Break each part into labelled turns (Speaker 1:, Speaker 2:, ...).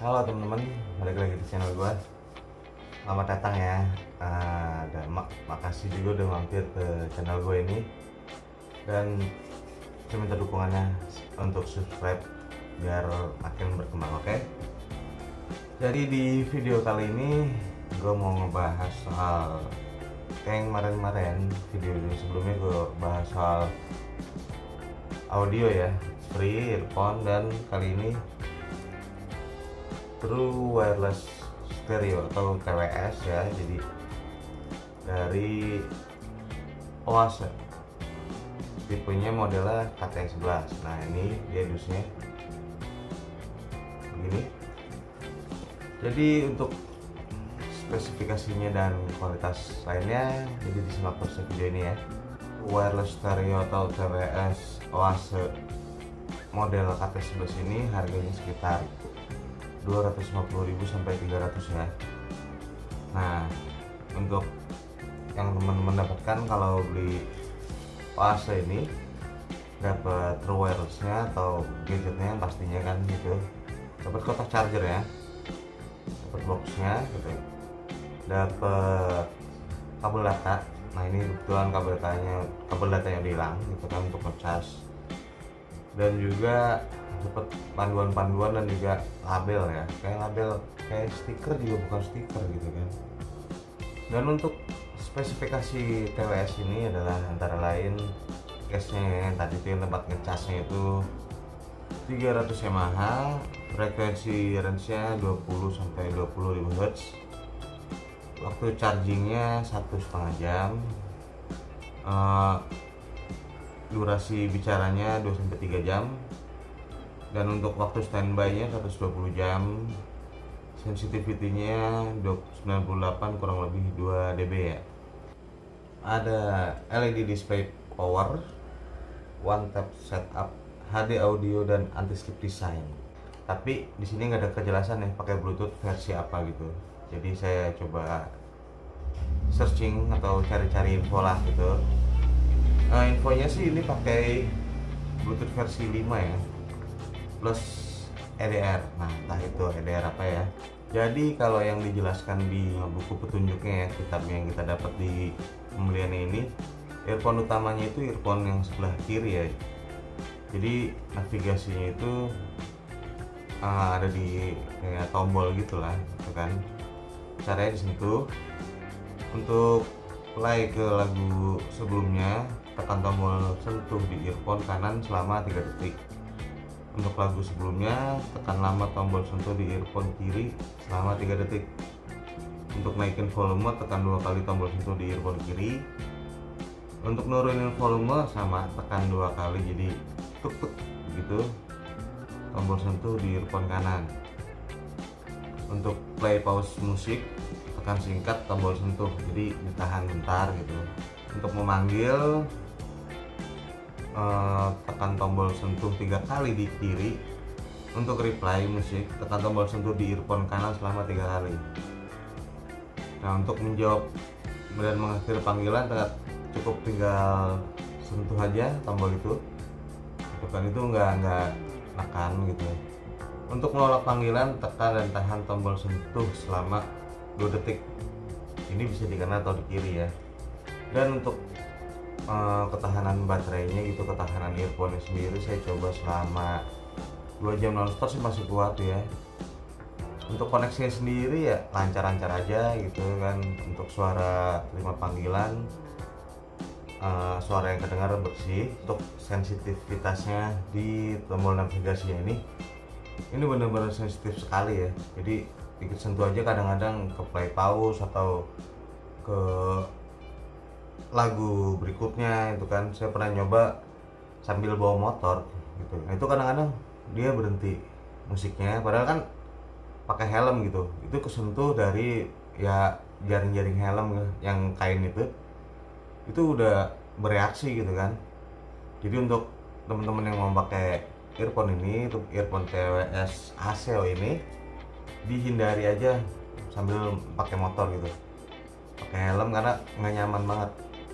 Speaker 1: Halo teman-teman, balik lagi di channel gue. Selamat datang ya. Dan makasih juga udah mampir ke channel gue ini. Dan saya minta dukungannya untuk subscribe biar makin berkembang, oke? Jadi di video kali ini gue mau ngebahas soal kayak kemarin-kemarin video sebelumnya gue bahas soal audio ya, free earphone, dan kali ini True Wireless Stereo atau TWS ya. Jadi dari Oase, tipenya modelnya KT11. Nah ini dia dusnya begini. Jadi untuk spesifikasinya dan kualitas lainnya, jadi disimak terus video ini ya. Wireless Stereo atau TWS Oase model KT11 ini harganya sekitar 250.000 sampai 300 ya. Nah, untuk yang teman-teman dapatkan kalau beli Oase ini, dapat true wirelessnya atau gadgetnya yang pastinya kan gitu, dapat kotak charger ya, dapat boxnya gitu, dapat kabel data. Nah ini kebetulan kabel datanya udah hilang gitu kan, untuk ngecas, dan juga dapat panduan-panduan dan juga label ya, kayak stiker juga bukan stiker gitu kan. Dan untuk spesifikasi TWS ini adalah antara lain case-nya yang tadi itu, yang tempat ngecasnya itu 300 mAh, frekuensi range-nya 20 sampai 20.000 Hz, waktu chargingnya 1,5 jam, durasi bicaranya 2 sampai 3 jam, dan untuk waktu standby-nya 120 jam, sensitivity-nya 98 kurang lebih 2 dB ya. Ada LED display power, one tap setup, HD audio, dan anti slip design. Tapi di sini nggak ada kejelasan ya pakai Bluetooth versi apa gitu. Jadi saya coba searching atau cari-cari info lah gitu. Nah, infonya sih ini pakai Bluetooth versi 5 ya, plus EDR. Nah entah itu EDR apa ya. Jadi kalau yang dijelaskan di buku petunjuknya ya, kitabnya yang kita dapat di pembelian ini, earphone utamanya itu earphone yang sebelah kiri ya. Jadi navigasinya itu ada di kayak tombol gitulah gitu kan, caranya disentuh. Untuk play ke lagu sebelumnya, tekan tombol sentuh di earphone kanan selama 3 detik. Untuk lagu sebelumnya, tekan lama tombol sentuh di earphone kiri selama 3 detik. Untuk naikin volume, tekan 2 kali tombol sentuh di earphone kiri. Untuk nurunin volume sama, tekan 2 kali, jadi tuk tuk gitu, tombol sentuh di earphone kanan. Untuk play pause musik, tekan singkat tombol sentuh, jadi ditahan bentar gitu. Untuk memanggil, tekan tombol sentuh 3 kali di kiri. Untuk reply musik, tekan tombol sentuh di earphone kanan selama 3 kali. Nah untuk menjawab dan mengakhiri panggilan, cukup tinggal sentuh aja tombol itu. Tekan itu nggak nekan gitu. Untuk menolak panggilan, tekan dan tahan tombol sentuh selama 2 detik. Ini bisa di kanan atau di kiri ya. Dan untuk ketahanan baterainya gitu, ketahanan earphone sendiri, saya coba selama 2 jam non-stop sih masih kuat ya. Untuk koneksinya sendiri ya lancar-lancar aja gitu kan. Untuk suara terima panggilan, suara yang kedengar bersih. Untuk sensitivitasnya di tombol navigasinya ini benar-benar sensitif sekali ya. Jadi dikit sentuh aja kadang-kadang ke play pause atau ke lagu berikutnya itu kan. Saya pernah nyoba sambil bawa motor gitu, nah itu kadang-kadang dia berhenti musiknya padahal kan pakai helm gitu. Itu kesentuh dari ya jaring-jaring helm yang kain itu udah bereaksi gitu kan. Jadi untuk teman-teman yang mau pakai earphone ini, untuk earphone TWS Aseo ini, dihindari aja sambil pakai motor gitu, pakai helm, karena nggak nyaman banget.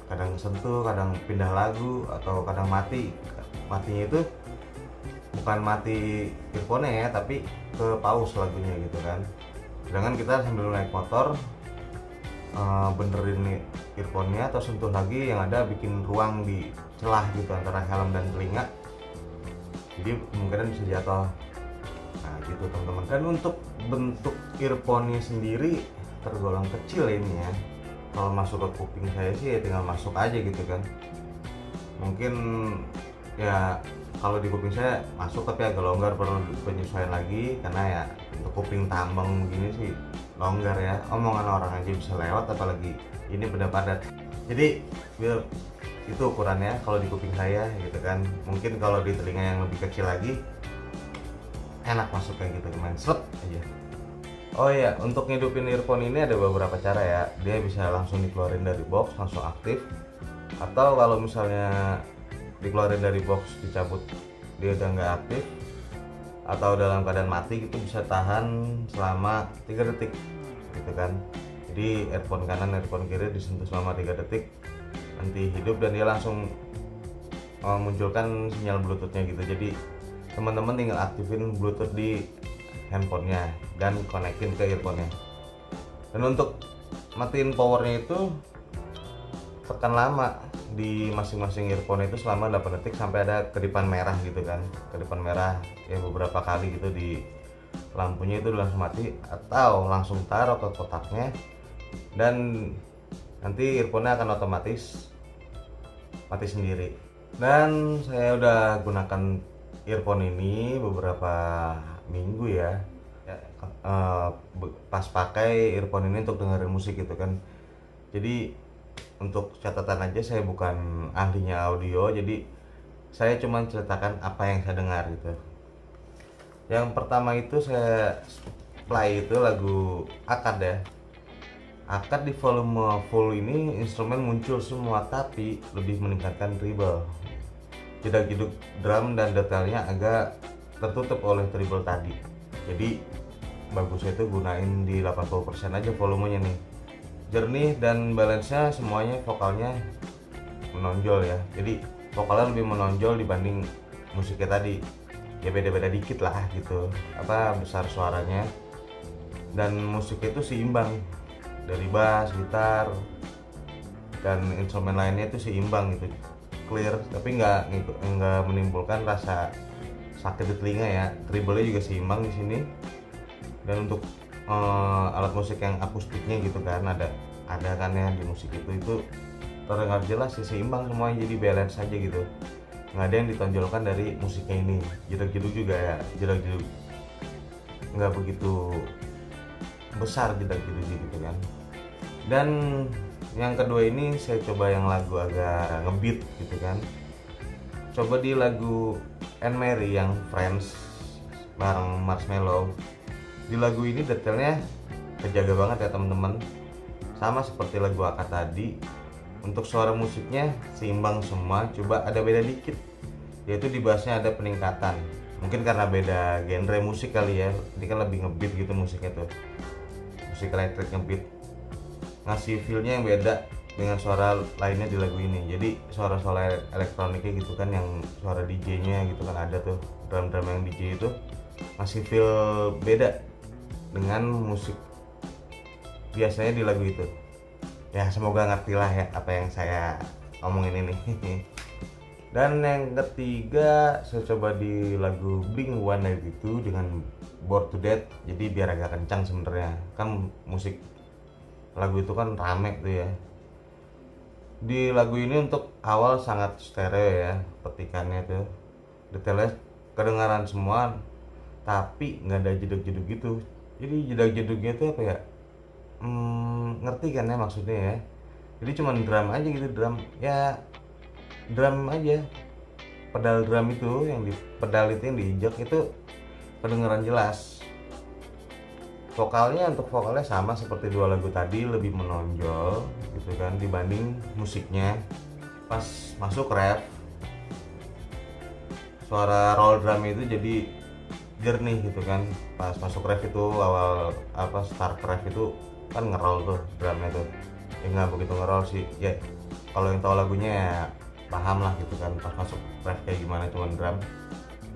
Speaker 1: Kadang sentuh, kadang pindah lagu, atau kadang matinya itu bukan mati earphone ya, tapi ke pause lagunya gitu kan. Sedangkan kita sambil naik motor benerin earphone-nya atau sentuh lagi yang ada bikin ruang di celah gitu antara helm dan telinga, jadi kemungkinan bisa jatuh. Nah gitu teman-teman. Dan untuk bentuk earphone-nya sendiri tergolong kecil ini ya. Kalau masuk ke kuping saya sih ya tinggal masuk aja gitu kan. Mungkin ya kalau di kuping saya masuk tapi agak longgar, perlu penyesuaian lagi karena ya untuk kuping tambang begini sih longgar ya. Omongan orang aja bisa lewat apalagi ini benda padat. Jadi biar itu ukurannya kalau di kuping saya gitu kan. Mungkin kalau di telinga yang lebih kecil lagi enak masuknya gitu, main seret aja. Oh iya, untuk ngidupin earphone ini ada beberapa cara ya. Dia bisa langsung dikeluarin dari box, langsung aktif. Atau kalau misalnya dikeluarin dari box, dicabut, dia udah nggak aktif atau dalam keadaan mati gitu, bisa tahan selama 3 detik gitu kan. Jadi earphone kanan, earphone kiri disentuh selama 3 detik, nanti hidup dan dia langsung memunculkan sinyal bluetoothnya gitu. Jadi teman-teman tinggal aktifin bluetooth di handphonenya dan konekin ke earphone-nya. Dan untuk matiin powernya itu tekan lama di masing-masing earphone itu selama 8 detik sampai ada kedipan merah gitu kan. Kedipan merah ya beberapa kali gitu di lampunya itu langsung mati, atau langsung taruh ke kotaknya dan nanti earphone-nya akan otomatis mati sendiri. Dan saya udah gunakan earphone ini beberapa minggu ya, pas pakai earphone ini untuk dengerin musik gitu kan. Jadi untuk catatan aja, saya bukan ahlinya audio, jadi saya cuma ceritakan apa yang saya dengar gitu. Yang pertama itu saya play itu lagu Akad ya. Akad di volume full ini instrumen muncul semua, tapi lebih meningkatkan treble. Jedak-jeduk drum dan detailnya agak tertutup oleh treble tadi. Jadi bagusnya itu gunain di 80% aja volumenya nih. Jernih dan balance-nya semuanya, vokalnya menonjol ya. Jadi vokalnya lebih menonjol dibanding musiknya tadi. Ya beda-beda dikit lah gitu, besar suaranya. Dan musik itu seimbang dari bass, gitar, dan instrumen lainnya itu seimbang gitu, clear, tapi nggak menimbulkan rasa sakit di telinga ya. Treble-nya juga seimbang di sini. Dan untuk alat musik yang akustiknya gitu kan, ada kan ya di musik itu terdengar jelas sih, seimbang semuanya, jadi balance aja gitu, nggak ada yang ditonjolkan dari musiknya ini. Jedak-jeduk juga ya, jedak-jeduk nggak begitu besar jedak-jeduknya gitu kan. Dan yang kedua ini saya coba yang lagu agak ngebeat gitu kan. Coba di lagu Anne Mary yang Friends bareng Marshmello. Di lagu ini detailnya kejaga banget ya teman-teman, sama seperti lagu Akad tadi. Untuk suara musiknya seimbang semua, coba ada beda dikit, yaitu di bassnya ada peningkatan. Mungkin karena beda genre musik kali ya, ini kan lebih ngebeat gitu musiknya tuh, musik elektrik ngebeat, ngasih feel-nya yang beda dengan suara lainnya di lagu ini. Jadi suara-suara elektroniknya gitu kan, yang suara DJ-nya gitu kan, ada tuh drum-drum yang DJ itu ngasih feel beda dengan musik biasanya di lagu itu. Ya semoga ngerti lah ya apa yang saya ngomongin ini. Dan yang ketiga saya coba di lagu Blink-182 dengan Bored to Death. Jadi biar agak kencang sebenarnya, kan musik lagu itu kan rame tuh ya. Di lagu ini untuk awal sangat stereo ya, petikannya tuh detailnya kedengaran semua, tapi nggak ada jeduk-jeduk gitu. Jadi jedak-jeduknya itu apa ya, ngerti kan ya maksudnya ya. Jadi cuma drum aja gitu, drum aja, pedal drum itu yang yang diinjak itu kedengaran jelas. Vokalnya sama seperti dua lagu tadi, lebih menonjol gitu kan dibanding musiknya. Pas masuk ref, suara roll drum itu jadi jernih gitu kan. Pas masuk ref itu awal start ref itu kan ngeroll tuh drumnya tuh, ya nggak begitu ngeroll sih ya, kalau yang tahu lagunya ya paham lah gitu kan pas masuk ref kayak gimana, cuman drum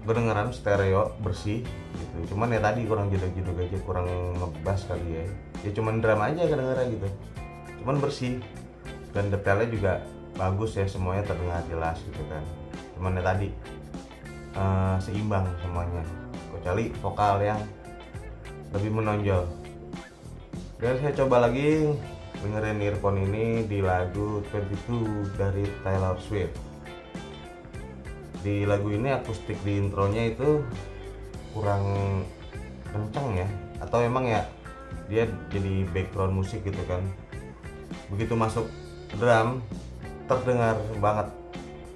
Speaker 1: kedengeran stereo bersih gitu. Cuman ya tadi kurang jeduk-jeduk aja, kurang ngebass kali ya. Ya cuman drum aja kedengeran gitu. Cuman bersih dan detailnya juga bagus ya, semuanya terdengar jelas gitu kan. Cuman ya tadi seimbang semuanya, kecuali vokal yang lebih menonjol. Dan saya coba lagi dengerin earphone ini di lagu 22 dari Taylor Swift. Di lagu ini akustik di intronya itu kurang kencang ya, atau emang ya dia jadi background musik gitu kan. Begitu masuk drum terdengar banget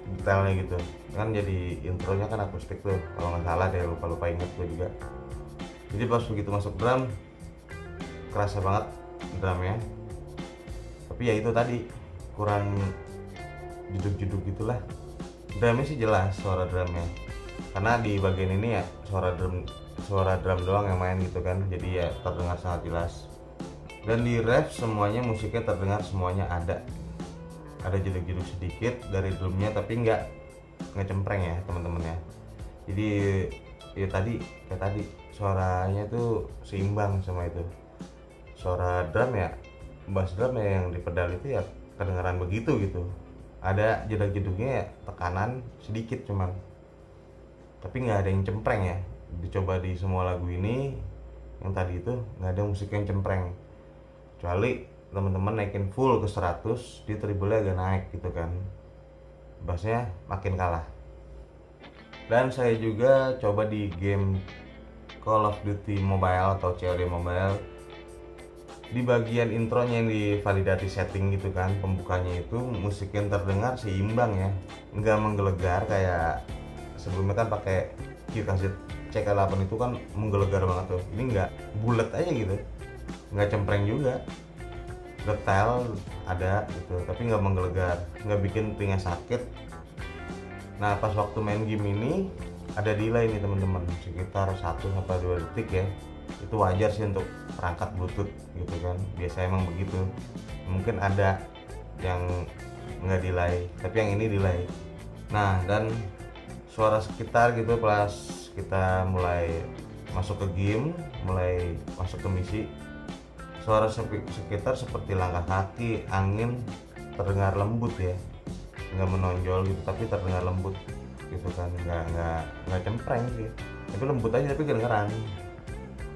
Speaker 1: detailnya gitu kan, jadi intronya kan akustik tuh kalau nggak salah deh, lupa inget gue juga. Jadi pas begitu masuk drum kerasa banget drumnya, tapi ya itu tadi kurang jeduk-jeduk gitulah. Drumnya sih jelas suara drumnya, karena di bagian ini ya suara drum doang yang main gitu kan, jadi ya terdengar sangat jelas. Dan di ref semuanya musiknya terdengar, semuanya ada jeduk-jeduk sedikit dari drumnya, tapi nggak cempreng ya teman-teman ya. Jadi ya kayak tadi suaranya tuh seimbang sama itu. Suara drum ya, bass drum ya yang di pedal itu ya kedengaran begitu gitu. Ada jeduk-jeduknya ya, tekanan sedikit cuman, tapi nggak ada yang cempreng ya. Dicoba di semua lagu ini yang tadi itu nggak ada musik yang cempreng, kecuali teman-teman naikin full ke 100, dia treble-nya agak naik gitu kan, bassnya makin kalah. Dan saya juga coba di game Call of Duty Mobile atau COD Mobile, di bagian intronya yang divalidasi setting gitu kan, pembukanya itu musik yang terdengar seimbang ya, nggak menggelegar kayak sebelumnya kan pakai QKZ CK8 itu kan menggelegar banget tuh. Ini nggak, bulat aja gitu, nggak cempreng juga, detail ada gitu, tapi nggak menggelegar, nggak bikin telinga sakit. Nah pas waktu main game ini ada delay nih teman-teman, sekitar 1-2 detik ya. Itu wajar sih untuk perangkat bluetooth gitu kan, biasa emang begitu. Mungkin ada yang nggak delay, tapi yang ini delay. Nah dan suara sekitar gitu pas kita mulai masuk ke game, mulai masuk ke misi, suara sekitar seperti langkah kaki, angin terdengar lembut ya, nggak menonjol gitu, tapi terdengar lembut gitu kan, nggak cempreng sih, tapi lembut aja, tapi kedengeran.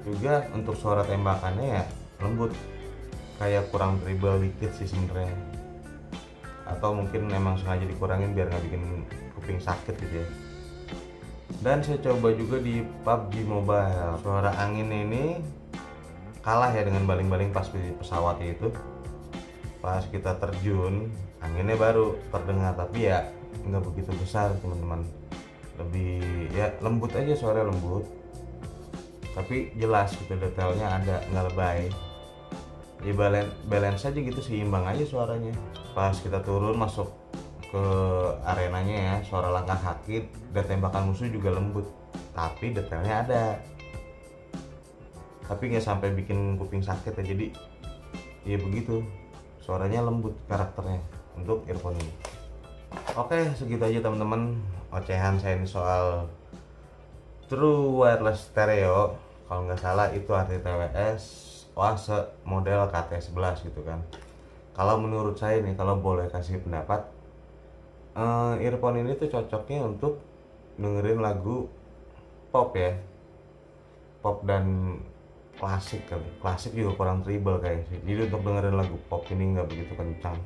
Speaker 1: Juga untuk suara tembakannya ya lembut, kayak kurang treble dikit sih sebenarnya, atau mungkin memang sengaja dikurangin biar nggak bikin kuping sakit gitu ya. Dan saya coba juga di PUBG Mobile, suara angin ini kalah ya dengan baling-baling pas di pesawat itu. Pas kita terjun anginnya baru terdengar, tapi ya nggak begitu besar teman-teman, lebih ya lembut aja, suara lembut tapi jelas gitu, detailnya ada, nggak lebay ya, balance aja gitu, seimbang aja suaranya. Pas kita turun masuk ke arenanya ya, suara langkah kaki dan tembakan musuh juga lembut, tapi detailnya ada, tapi nggak sampai bikin kuping sakit ya. Jadi ya begitu, suaranya lembut karakternya untuk earphone ini. Oke, segitu aja teman-teman ocehan saya ini soal True Wireless Stereo. Kalau nggak salah itu arti TWS Oase model KT11 gitu kan. Kalau menurut saya nih, kalau boleh kasih pendapat, earphone ini tuh cocoknya untuk dengerin lagu pop ya, pop dan klasik kali. Klasik juga kurang treble kayaknya sih, jadi untuk dengerin lagu pop ini nggak begitu kencang,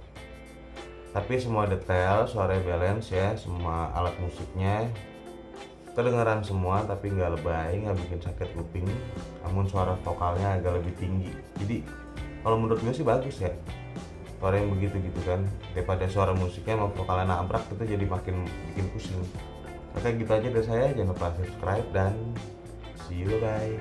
Speaker 1: tapi semua detail, suara balance ya, semua alat musiknya kedengeran semua, tapi nggak lebay, nggak bikin sakit kuping. Namun suara vokalnya agak lebih tinggi, jadi kalau menurut gue sih bagus ya suara yang begitu gitu kan, daripada suara musiknya sama vokalnya nabrak itu jadi makin bikin pusing. Oke gitu aja dari saya, jangan lupa subscribe dan see you, bye.